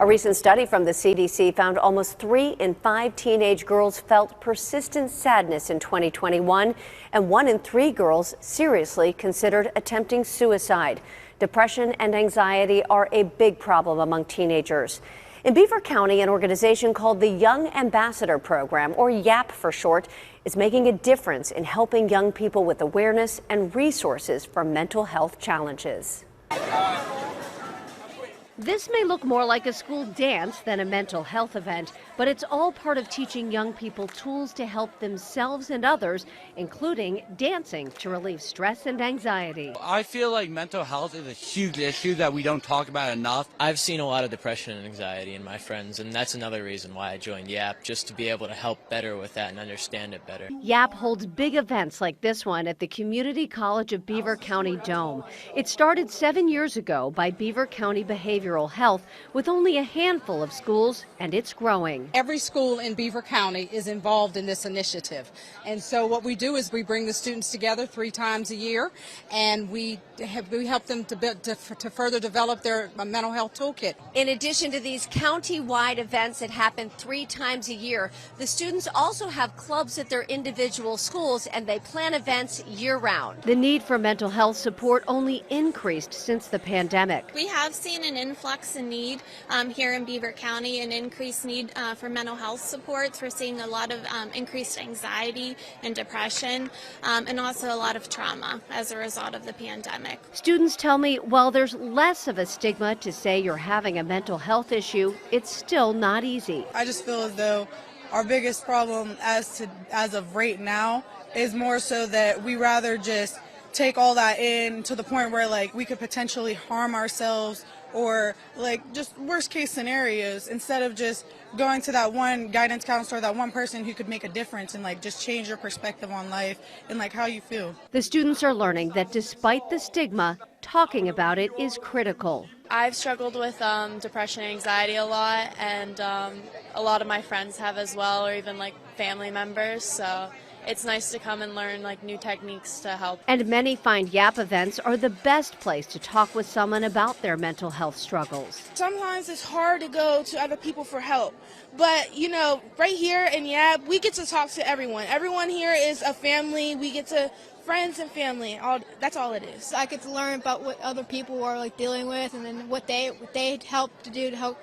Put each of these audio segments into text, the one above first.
A recent study from the CDC found almost 3 in 5 teenage girls felt persistent sadness in 2021, and 1 in 3 girls seriously considered attempting suicide. Depression and anxiety are a big problem among teenagers. In Beaver County, an organization called the Young Ambassador Program, or YAP for short, is making a difference in helping young people with awareness and resources for mental health challenges. This may look more like a school dance than a mental health event, but it's all part of teaching young people tools to help themselves and others, including dancing to relieve stress and anxiety. I feel like mental health is a huge issue that we don't talk about enough. I've seen a lot of depression and anxiety in my friends, and that's another reason why I joined YAP, just to be able to help better with that and understand it better. YAP holds big events like this one at the Community College of Beaver County Dome. It started 7 years ago by Beaver County Behavioral Health with only a handful of schools, and it's growing. Every school in Beaver County is involved in this initiative. And so what we do is we bring the students together 3 times a year, and we help them to further develop their mental health toolkit. In addition to these county-wide events that happen 3 times a year, the students also have clubs at their individual schools, and they plan events year-round. The need for mental health support only increased since the pandemic. We have seen an influx in need here in Beaver County, an increased need for mental health supports. We're seeing a lot of increased anxiety and depression, and also a lot of trauma as a result of the pandemic. Students tell me while there's less of a stigma to say you're having a mental health issue, it's still not easy. I just feel as though our biggest problem as of right now is more so that we rather just take all that in to the point where like we could potentially harm ourselves, or like just worst case scenarios, instead of just going to that one guidance counselor, that one person who could make a difference and like just change your perspective on life and like how you feel. The students are learning that despite the stigma, talking about it is critical. I've struggled with depression and anxiety a lot, and a lot of my friends have as well, or even like family members, so it's nice to come and learn like new techniques to help. And many find YAP events are the best place to talk with someone about their mental health struggles. Sometimes it's hard to go to other people for help, but you know, right here in YAP, we get to talk to everyone. Everyone here is a family. We get to friends and family. That's all it is. I get to learn about what other people are like dealing with, and then what they help to do to help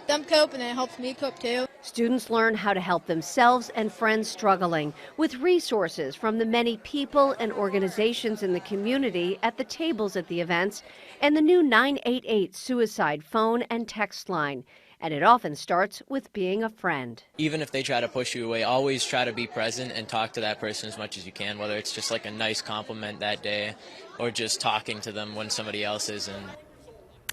them cope, and then it helps me cope too. Students learn how to help themselves and friends struggling with resources from the many people and organizations in the community at the tables at the events, and the new 988 suicide phone and text line. And it often starts with being a friend. Even if they try to push you away, always try to be present and talk to that person as much as you can, whether it's just like a nice compliment that day or just talking to them when somebody else isn't.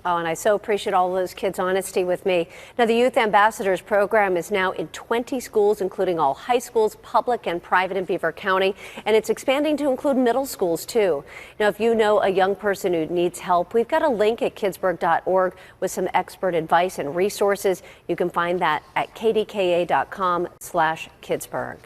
Oh, and I so appreciate all those kids' honesty with me. Now, the Youth Ambassadors program is now in 20 schools, including all high schools, public and private in Beaver County, and it's expanding to include middle schools, too. Now, if you know a young person who needs help, we've got a link at kidsburgh.org with some expert advice and resources. You can find that at kdka.com/Kidsburgh.